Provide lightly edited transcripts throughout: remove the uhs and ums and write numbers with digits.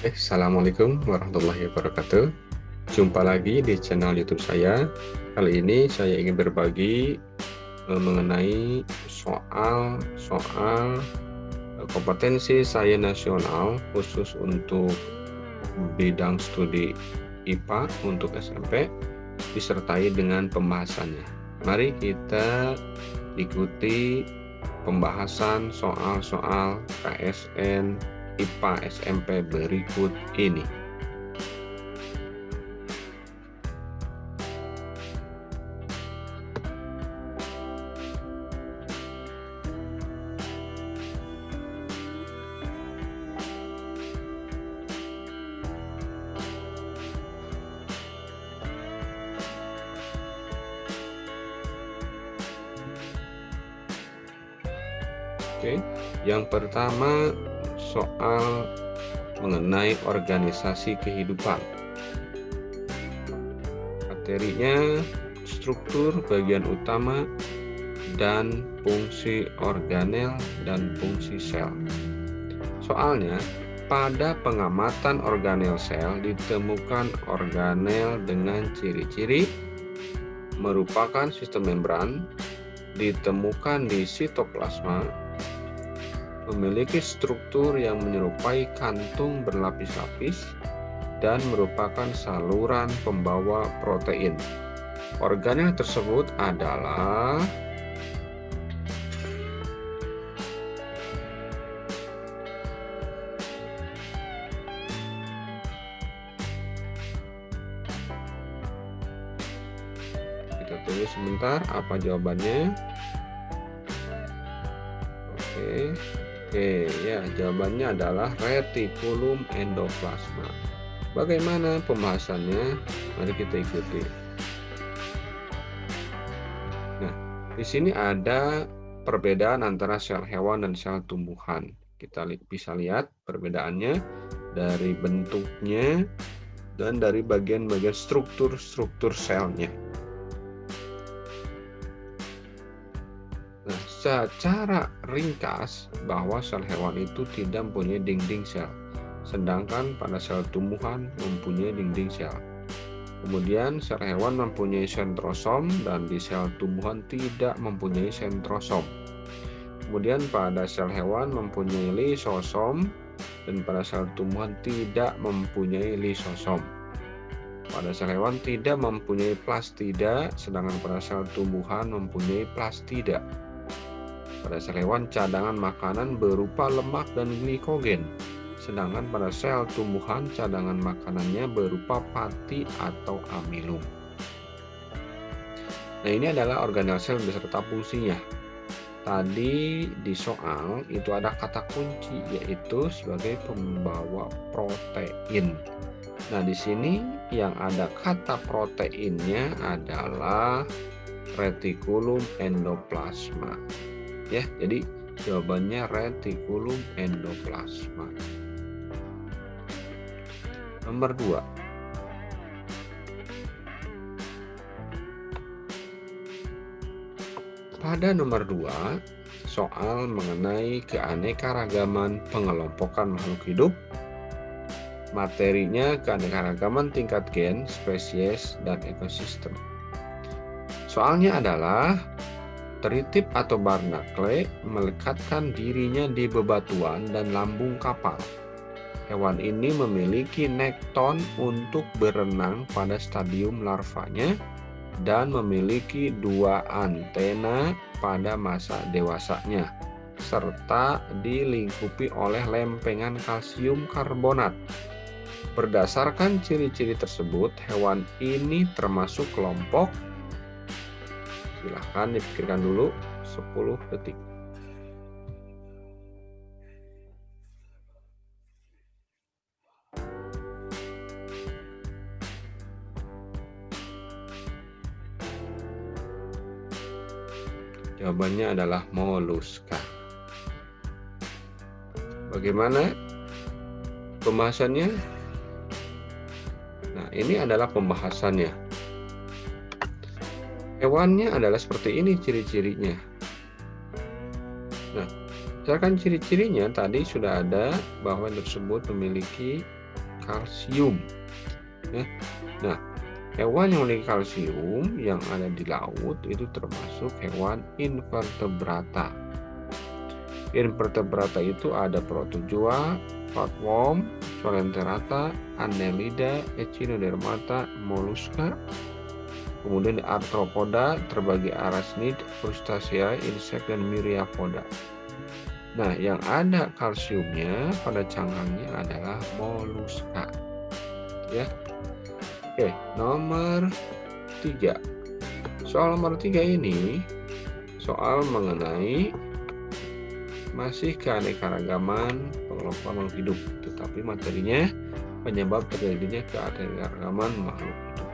Assalamualaikum warahmatullahi wabarakatuh. Jumpa lagi di channel YouTube saya. Kali ini saya ingin berbagi mengenai soal kompetensi sains nasional khusus untuk bidang studi IPA untuk SMP disertai dengan pembahasannya. Mari kita ikuti pembahasan soal-soal KSN IPA SMP berikut ini. Oke, yang pertama soal mengenai organisasi kehidupan. Materinya struktur bagian utama dan fungsi organel dan fungsi sel. Soalnya, pada pengamatan organel sel ditemukan organel dengan ciri-ciri merupakan sistem membran, ditemukan di sitoplasma, memiliki struktur yang menyerupai kantung berlapis-lapis, dan merupakan saluran pembawa protein. Organel tersebut adalah kita tulis sebentar apa jawabannya. Oke, ya jawabannya adalah retikulum endoplasma. Bagaimana pembahasannya? Mari kita ikuti. Nah, di sini ada perbedaan antara sel hewan dan sel tumbuhan. Kita bisa lihat perbedaannya dari bentuknya dan dari bagian-bagian struktur selnya. Nah, secara ringkas bahwa sel hewan itu tidak mempunyai dinding sel, sedangkan pada sel tumbuhan mempunyai dinding sel. Kemudian sel hewan mempunyai sentrosom dan di sel tumbuhan tidak mempunyai sentrosom. Kemudian pada sel hewan mempunyai lisosom dan pada sel tumbuhan tidak mempunyai lisosom. Pada sel hewan tidak mempunyai plastida, sedangkan pada sel tumbuhan mempunyai plastida. Pada sel hewan cadangan makanan berupa lemak dan glikogen, sedangkan pada sel tumbuhan cadangan makanannya berupa pati atau amilum. Nah, ini adalah organel sel beserta fungsinya. Tadi di soal itu ada kata kunci yaitu sebagai pembawa protein. Nah, di sini yang ada kata proteinnya adalah retikulum endoplasma. Ya, jadi jawabannya retikulum endoplasma. Nomor 2. Pada nomor 2, soal mengenai keanekaragaman pengelompokan makhluk hidup. Materinya keanekaragaman tingkat gen, spesies, dan ekosistem. Soalnya adalah teritip atau barnacle melekatkan dirinya di bebatuan dan lambung kapal. Hewan ini memiliki nekton untuk berenang pada stadium larvanya dan memiliki 2 antena pada masa dewasanya, serta dilingkupi oleh lempengan kalsium karbonat. Berdasarkan ciri-ciri tersebut, hewan ini termasuk kelompok. Silahkan dipikirkan dulu 10 detik. Jawabannya adalah moluska. Bagaimana pembahasannya? Nah, ini adalah pembahasannya. Hewannya adalah seperti ini ciri-cirinya. Nah, misalkan ciri-cirinya tadi sudah ada bahwa tersebut memiliki kalsium. Ya. Nah, hewan yang memiliki kalsium yang ada di laut itu termasuk hewan invertebrata. Invertebrata itu ada Protozoa, flatworm, Coelenterata, Annelida, Echinodermata, Mollusca. Kemudian arthropoda terbagi arachnid, crustacea, insek, dan myriapoda. Nah, yang ada kalsiumnya pada cangkangnya adalah Mollusca. Ya. Oke, nomor 3. Soal nomor 3 ini soal mengenai masih keanekaragaman pengelompok makhluk hidup, tetapi materinya penyebab terjadinya keanekaragaman makhluk hidup.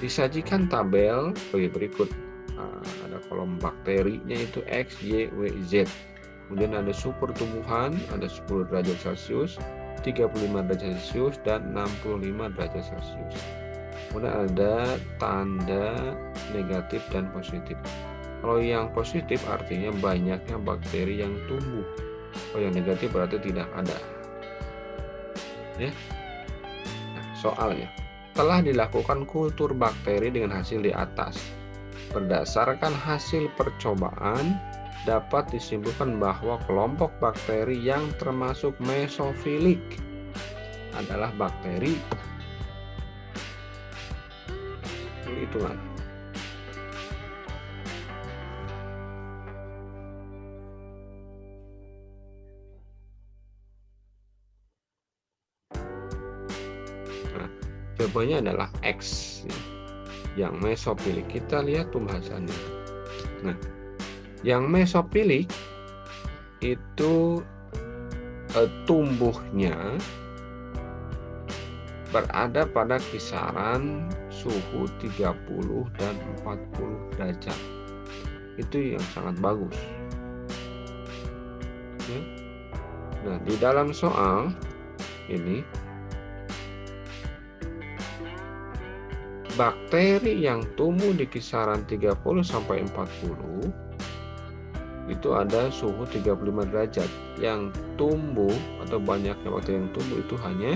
Disajikan tabel sebagai berikut. Ada kolom bakterinya itu X, Y, W, Z. Kemudian ada suhu pertumbuhan, ada 10 derajat Celcius, 35 derajat Celcius, dan 65 derajat Celcius. Kemudian ada tanda negatif dan positif. Kalau yang positif artinya banyaknya bakteri yang tumbuh. Kalau yang negatif berarti tidak ada. Ya. Nah, soalnya, telah dilakukan kultur bakteri dengan hasil di atas. Berdasarkan hasil percobaan, dapat disimpulkan bahwa kelompok bakteri yang termasuk mesofilik adalah bakteri hitungan. Nah, jawabannya adalah X. Yang mesofilik, kita lihat pembahasannya. Nah, yang mesofilik itu tumbuhnya berada pada kisaran suhu 30 dan 40 derajat. Itu yang sangat bagus. Ya. Nah, di dalam soal ini bakteri yang tumbuh di kisaran 30 sampai 40 itu ada suhu 35 derajat. Yang tumbuh atau banyaknya bakteri yang tumbuh itu hanya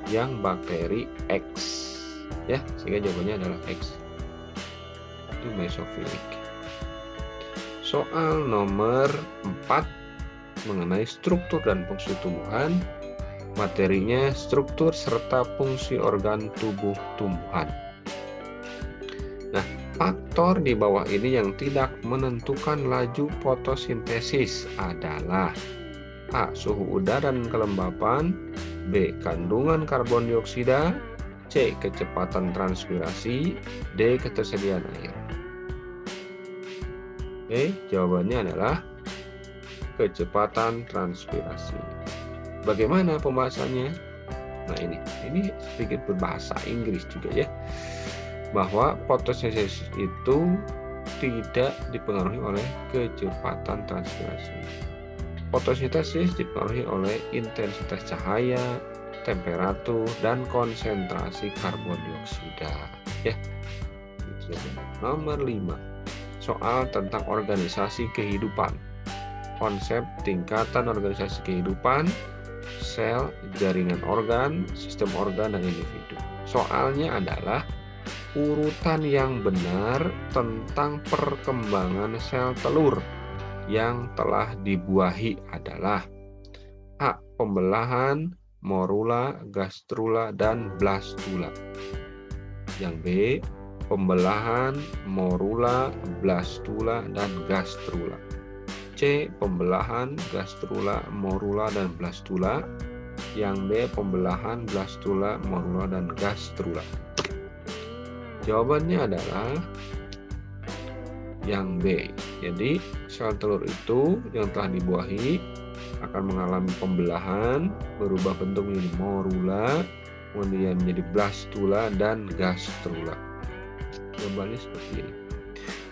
yang bakteri X. Ya, sehingga jawabannya adalah X. Itu mesofilik. Soal nomor 4 mengenai struktur dan fungsi tumbuhan. Materinya struktur serta fungsi organ tubuh tumbuhan. Nah, faktor di bawah ini yang tidak menentukan laju fotosintesis adalah A. Suhu udara dan kelembapan, B. Kandungan karbon dioksida, C. Kecepatan transpirasi, D. Ketersediaan air. Oke, jawabannya adalah kecepatan transpirasi. Bagaimana pembahasannya? Nah, ini sedikit berbahasa Inggris juga ya. Bahwa fotosintesis itu tidak dipengaruhi oleh kecepatan transpirasi. Fotosintesis dipengaruhi oleh intensitas cahaya, temperatur, dan konsentrasi karbon dioksida. Ya. Nomor 5. Soal tentang organisasi kehidupan. Konsep tingkatan organisasi kehidupan, sel, jaringan organ, sistem organ, dan individu. Soalnya adalah urutan yang benar tentang perkembangan sel telur yang telah dibuahi adalah A. Pembelahan, morula, gastrula, dan blastula. Yang B. Pembelahan, morula, blastula, dan gastrula. C. Pembelahan, gastrula, morula, dan blastula. Yang B. Pembelahan, blastula, morula, dan gastrula. Jawabannya adalah yang B. Jadi sel telur itu yang telah dibuahi akan mengalami pembelahan, berubah bentuk menjadi morula, kemudian menjadi blastula, dan gastrula. Jawabannya seperti ini.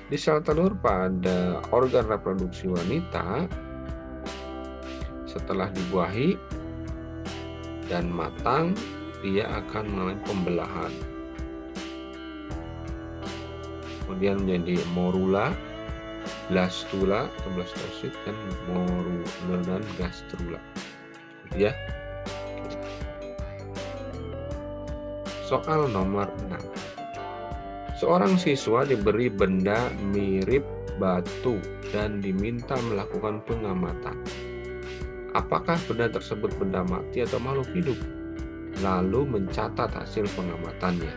Di sel telur pada organ reproduksi wanita, setelah dibuahi dan matang, dia akan mengalami pembelahan. Kemudian menjadi morula, blastula atau blastosit, dan morula dan gastrula. Ya. Soal nomor 6. Seorang siswa diberi benda mirip batu dan diminta melakukan pengamatan. Apakah benda tersebut benda mati atau makhluk hidup? Lalu mencatat hasil pengamatannya.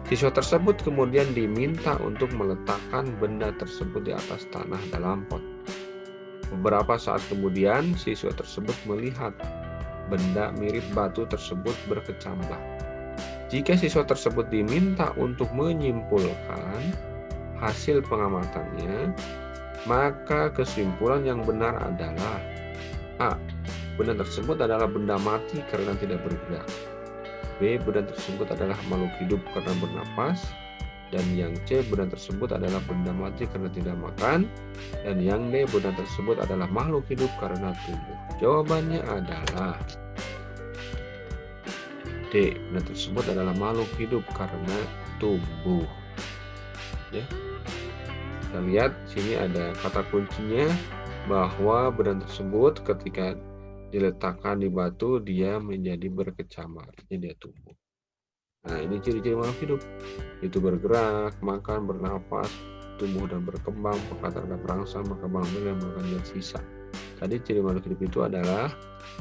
Siswa tersebut kemudian diminta untuk meletakkan benda tersebut di atas tanah dalam pot. Beberapa saat kemudian, siswa tersebut melihat benda mirip batu tersebut berkecambah. Jika siswa tersebut diminta untuk menyimpulkan hasil pengamatannya, maka kesimpulan yang benar adalah A. Benda tersebut adalah benda mati karena tidak bergerak. B. Benda tersebut adalah makhluk hidup karena bernapas. Dan yang C. Benda tersebut adalah benda mati karena tidak makan. Dan yang D. Benda tersebut adalah makhluk hidup karena tumbuh. Jawabannya adalah D. Benda tersebut adalah makhluk hidup karena tumbuh. Ya. Kita lihat sini ada kata kuncinya bahwa benda tersebut ketika diletakkan di batu dia menjadi berkecambah, artinya dia tumbuh. Nah, ini ciri-ciri makhluk hidup. Itu bergerak, makan, bernapas, tumbuh dan berkembang, peka terhadap rangsang, berkembang dan melakukan sisa. Tadi ciri makhluk hidup itu adalah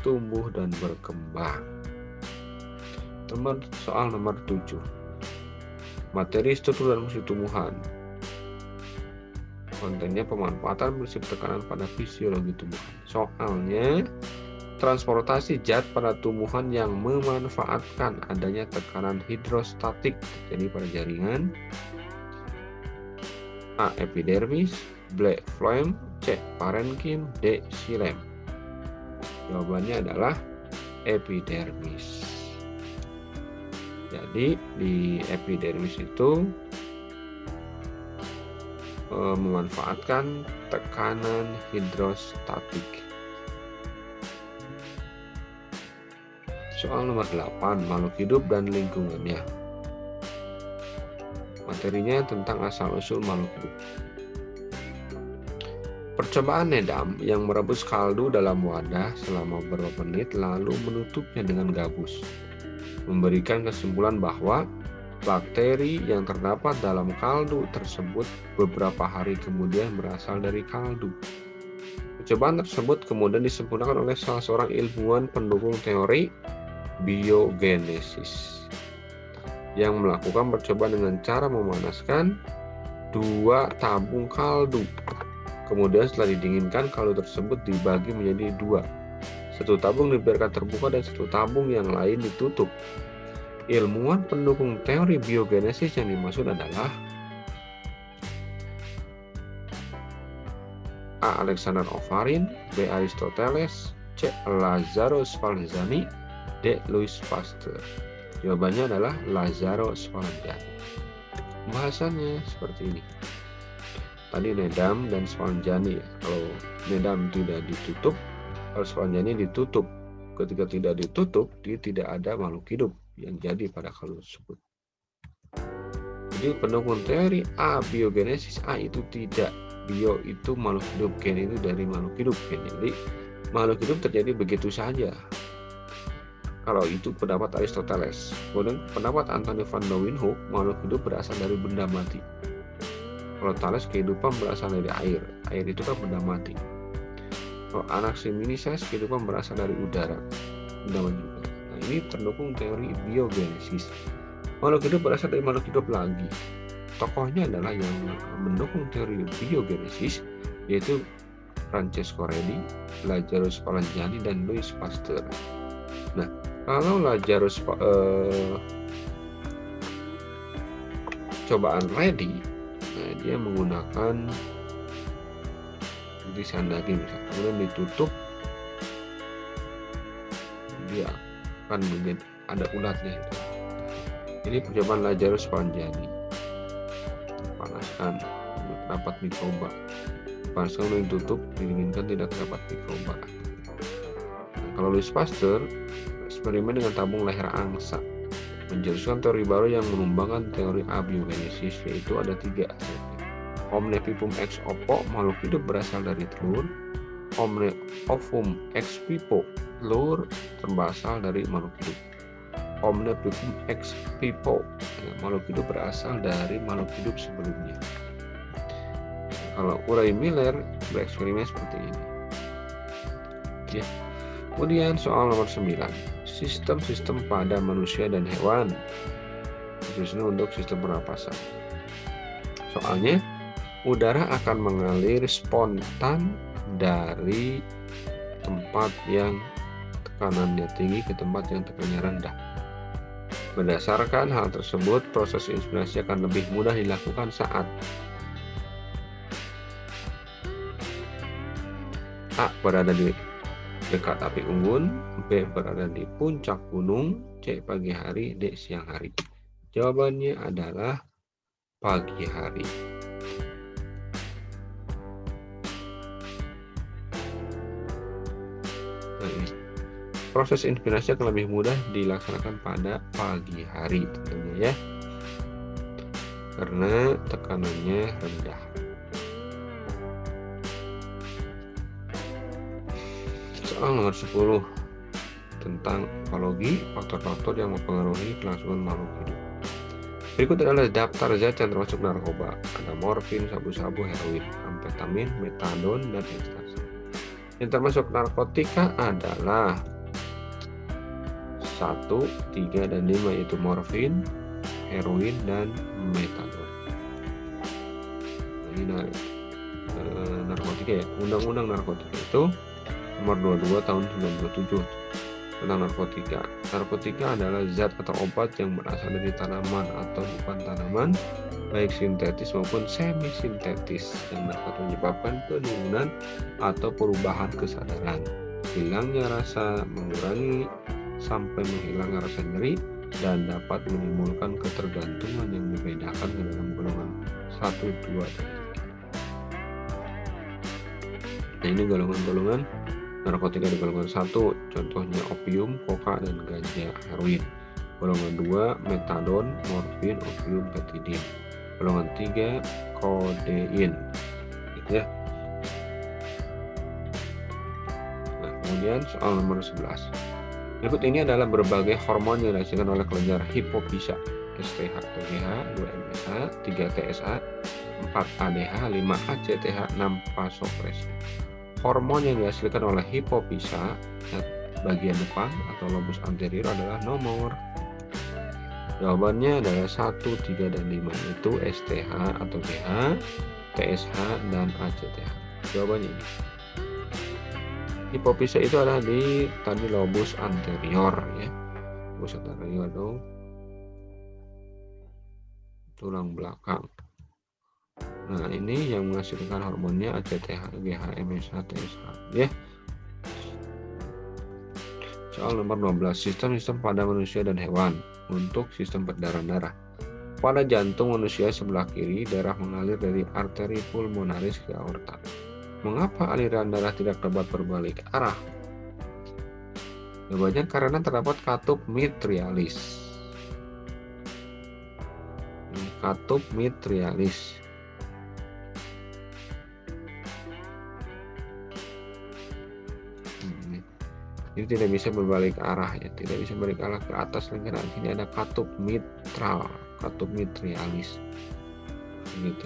tumbuh dan berkembang. Soal nomor 7. Materi struktur dan fungsi tumbuhan. Kontennya pemanfaatan prinsip tekanan pada fisiologi tumbuhan. Soalnya transportasi zat pada tumbuhan yang memanfaatkan adanya tekanan hidrostatik terjadi pada jaringan. A. Epidermis, B. Phloem, C. Parenkim, D. xilem. Jawabannya adalah epidermis. Jadi di epidermis itu memanfaatkan tekanan hidrostatik. Soal nomor 8, makhluk hidup dan lingkungannya. Materinya tentang asal-usul makhluk hidup. Percobaan Nedam yang merebus kaldu dalam wadah selama beberapa menit lalu menutupnya dengan gabus, memberikan kesimpulan bahwa bakteri yang terdapat dalam kaldu tersebut beberapa hari kemudian berasal dari kaldu. Percobaan tersebut kemudian disempurnakan oleh salah seorang ilmuwan pendukung teori biogenesis yang melakukan percobaan dengan cara memanaskan 2 tabung kaldu. Kemudian setelah didinginkan, kaldu tersebut dibagi menjadi 2. 1 tabung dibiarkan terbuka dan 1 tabung yang lain ditutup. Ilmuwan pendukung teori biogenesis yang dimaksud adalah A. Alexander Oparin, B. Aristoteles, C. Lazzaro Spallanzani, D. Louis Pasteur. Jawabannya adalah Lazzaro Spallanzani. Pembahasannya seperti ini. Tadi Nedam dan Spallanzani. Kalau Nedam tidak ditutup, kalau Spallanzani ditutup. Ketika tidak ditutup, dia tidak ada makhluk hidup yang jadi pada kaldu tersebut. Jadi pendukung teori A biogenesis, A itu tidak. Bio itu makhluk hidup, gen itu dari makhluk hidup. Jadi makhluk hidup terjadi begitu saja. Kalau itu pendapat Aristoteles. Kemudian pendapat Anthony van Leeuwenhoek, makhluk hidup berasal dari benda mati. Kalau Thales, kehidupan berasal dari air. Air itu kan benda mati. Kalau Anaximenides, kehidupan berasal dari udara. Benda mati juga. Nah, ini terdukung teori biogenesis. Makhluk hidup berasal dari makhluk hidup lagi. Tokohnya adalah yang mendukung teori biogenesis, yaitu Francesco Redi, Lazzaro Spallanzani, dan Louis Pasteur. Nah, kalau Lazzaro cobaan Redi, nah, dia menggunakan irisan daging, misalnya, kemudian ditutup, dia akan menjadi ada ulatnya itu. Ini percobaan Lazzaro Spallanzani. Panaskan, terdapat mikroba. Panaskan dan ditutup, didinginkan tidak terdapat mikroba. Nah, kalau Louis Pasteur, eksperimen dengan tabung leher angsa, menjuruskan teori baru yang menumbangkan teori abiogenesis, yaitu ada 3. Omne vivum ex oppo, makhluk hidup berasal dari telur. Omne ovum ex vivo, telur berasal dari makhluk hidup. omne vivum ex vivo. Makhluk hidup berasal dari makhluk hidup sebelumnya. Kalau Urey Miller bereksperimen seperti ini. Ya. Kemudian soal nomor 9, sistem-sistem pada manusia dan hewan, khususnya untuk sistem pernapasan. Soalnya, udara akan mengalir spontan dari tempat yang tekanannya tinggi ke tempat yang tekanannya rendah. Berdasarkan hal tersebut, proses inspirasi akan lebih mudah dilakukan saat A. Berada di dekat api unggun, B. Berada di puncak gunung, C. Pagi hari, D. Siang hari. Jawabannya adalah pagi hari. Proses inspirasi akan lebih mudah dilaksanakan pada pagi hari tentunya ya, karena tekanannya rendah. Soal nomor 10 tentang ekologi, faktor-faktor yang mempengaruhi kelangsungan makhluk hidup. Berikut adalah daftar zat yang termasuk narkoba. Ada morfin, sabu-sabu, heroin, amfetamin, metadon, dan ekstasi. Yang termasuk narkotika adalah 1, 3, dan 5, yaitu morfin, heroin, dan metadon. Ini narkotika ya. Undang-undang narkotika itu nomor 22 tahun 97 tentang narkotika. Narkotika adalah zat atau obat yang berasal dari tanaman atau bukan tanaman, baik sintetis maupun semi sintetis, yang dapat menyebabkan penurunan atau perubahan kesadaran, hilangnya rasa, mengurangi sampai menghilangkan rasa nyeri, dan dapat menimbulkan ketergantungan yang dibedakan ke dalam golongan 1, 2, dan 3. Nah, ini golongan-golongan narkotika di golongan 1, contohnya opium, koka, dan ganja, heroin. Golongan 2, metadon, morfin, opium, petidin. Golongan 3, kodein. Gitu ya. Nah, kemudian soal nomor 11. Berikut ini adalah berbagai hormon yang dihasilkan oleh kelenjar hipofisa. STH atau GH, 2 MSH, 3 TSH, 4 ADH, 5 ACTH, 6 vasopressin. Hormon yang dihasilkan oleh hipofisa bagian depan atau lobus anterior adalah nomor. Jawabannya adalah 1, 3, dan 5, yaitu STH atau GH, TSH, dan ACTH. Jawabannya ini. Hipofisa itu adalah di tadi lobus anterior ya. Lobus anterior itu tulang belakang. Nah, ini yang menghasilkan hormonnya ACTH, GH, MSH, TSH ya. Soal nomor 12, sistem-sistem pada manusia dan hewan. Untuk sistem peredaran darah. Pada jantung manusia sebelah kiri, darah mengalir dari arteri pulmonaris ke aorta. Mengapa aliran darah tidak dapat berbalik arah? Jawabannya karena terdapat katup mitrialis. Ini katup mitrialis. Ini tidak bisa berbalik arah ya, tidak bisa berbalik arah ke atas lagi. Ini ada katup mitral, katup mitrialis. Gitu.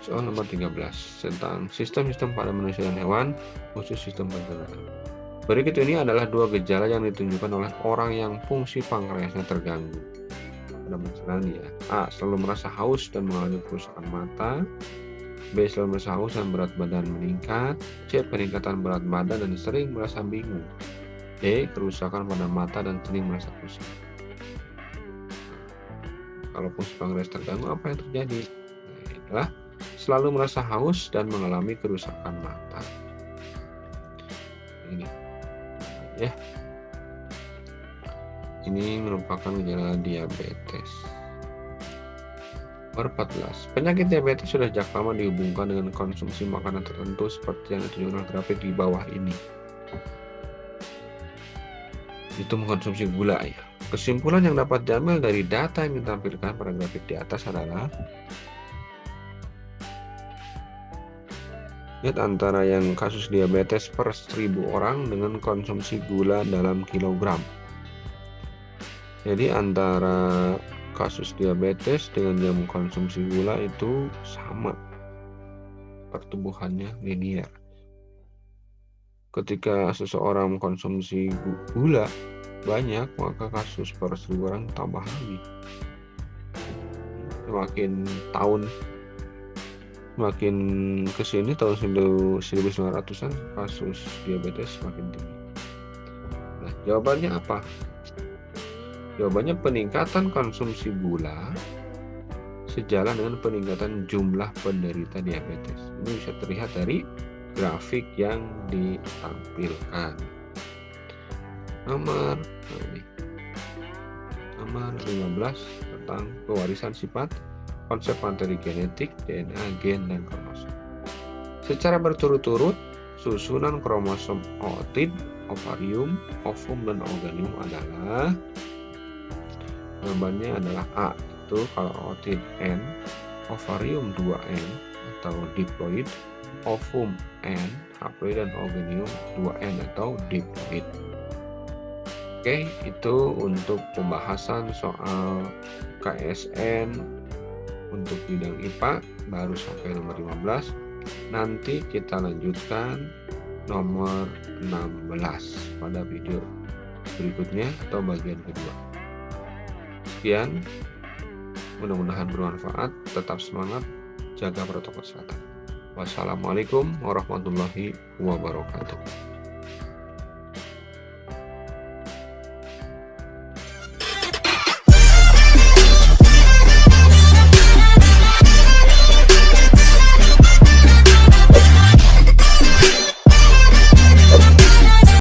Soal nomor 13 tentang sistem-sistem pada manusia dan hewan, khusus sistem pencernaan. Berikut ini adalah 2 gejala yang ditunjukkan oleh orang yang fungsi pankreasnya terganggu. Pencernaan ya. A. Selalu merasa haus dan mengalami kerusakan mata. B. Selalu merasa haus dan berat badan meningkat. C. Peningkatan berat badan dan sering merasa bingung. D. Kerusakan pada mata dan sering merasa pusing. Kalau fungsi pankreas terganggu, apa yang terjadi? Nah, adalah selalu merasa haus dan mengalami kerusakan mata. Ini ya. Ini merupakan gejala diabetes. Nomor 14. Penyakit diabetes sudah sejak lama dihubungkan dengan konsumsi makanan tertentu seperti yang ditunjukkan grafik di bawah ini. Itu mengkonsumsi gula ya. Kesimpulan yang dapat diambil dari data yang ditampilkan pada grafik di atas adalah Lihat antara yang kasus diabetes per 1000 orang dengan konsumsi gula dalam kilogram. Jadi antara kasus diabetes dengan yang mengkonsumsi gula itu sama, pertumbuhannya linear. Ketika seseorang mengkonsumsi gula banyak, maka kasus per 1000 orang tambah lagi. Semakin kesini tahun 1900-an kasus diabetes semakin tinggi. Nah, jawabannya apa? Jawabannya peningkatan konsumsi gula sejalan dengan peningkatan jumlah penderita diabetes. Ini bisa terlihat dari grafik yang ditampilkan. Nomor 15 tentang pewarisan sifat, konsep materi genetik, DNA, gen, dan kromosom. Secara berturut-turut, susunan kromosom ootit, ovarium, ovum, dan ooganium adalah gambarnya adalah A, itu kalau ootit N, ovarium 2N atau diploid, ovum N, haploid, dan ooganium 2N atau diploid. Oke, itu untuk pembahasan soal KSN untuk bidang IPA baru sampai nomor 15. Nanti kita lanjutkan nomor 16 pada video berikutnya atau bagian kedua. Sekian, mudah-mudahan bermanfaat. Tetap semangat, jaga protokol kesehatan. Wassalamualaikum warahmatullahi wabarakatuh.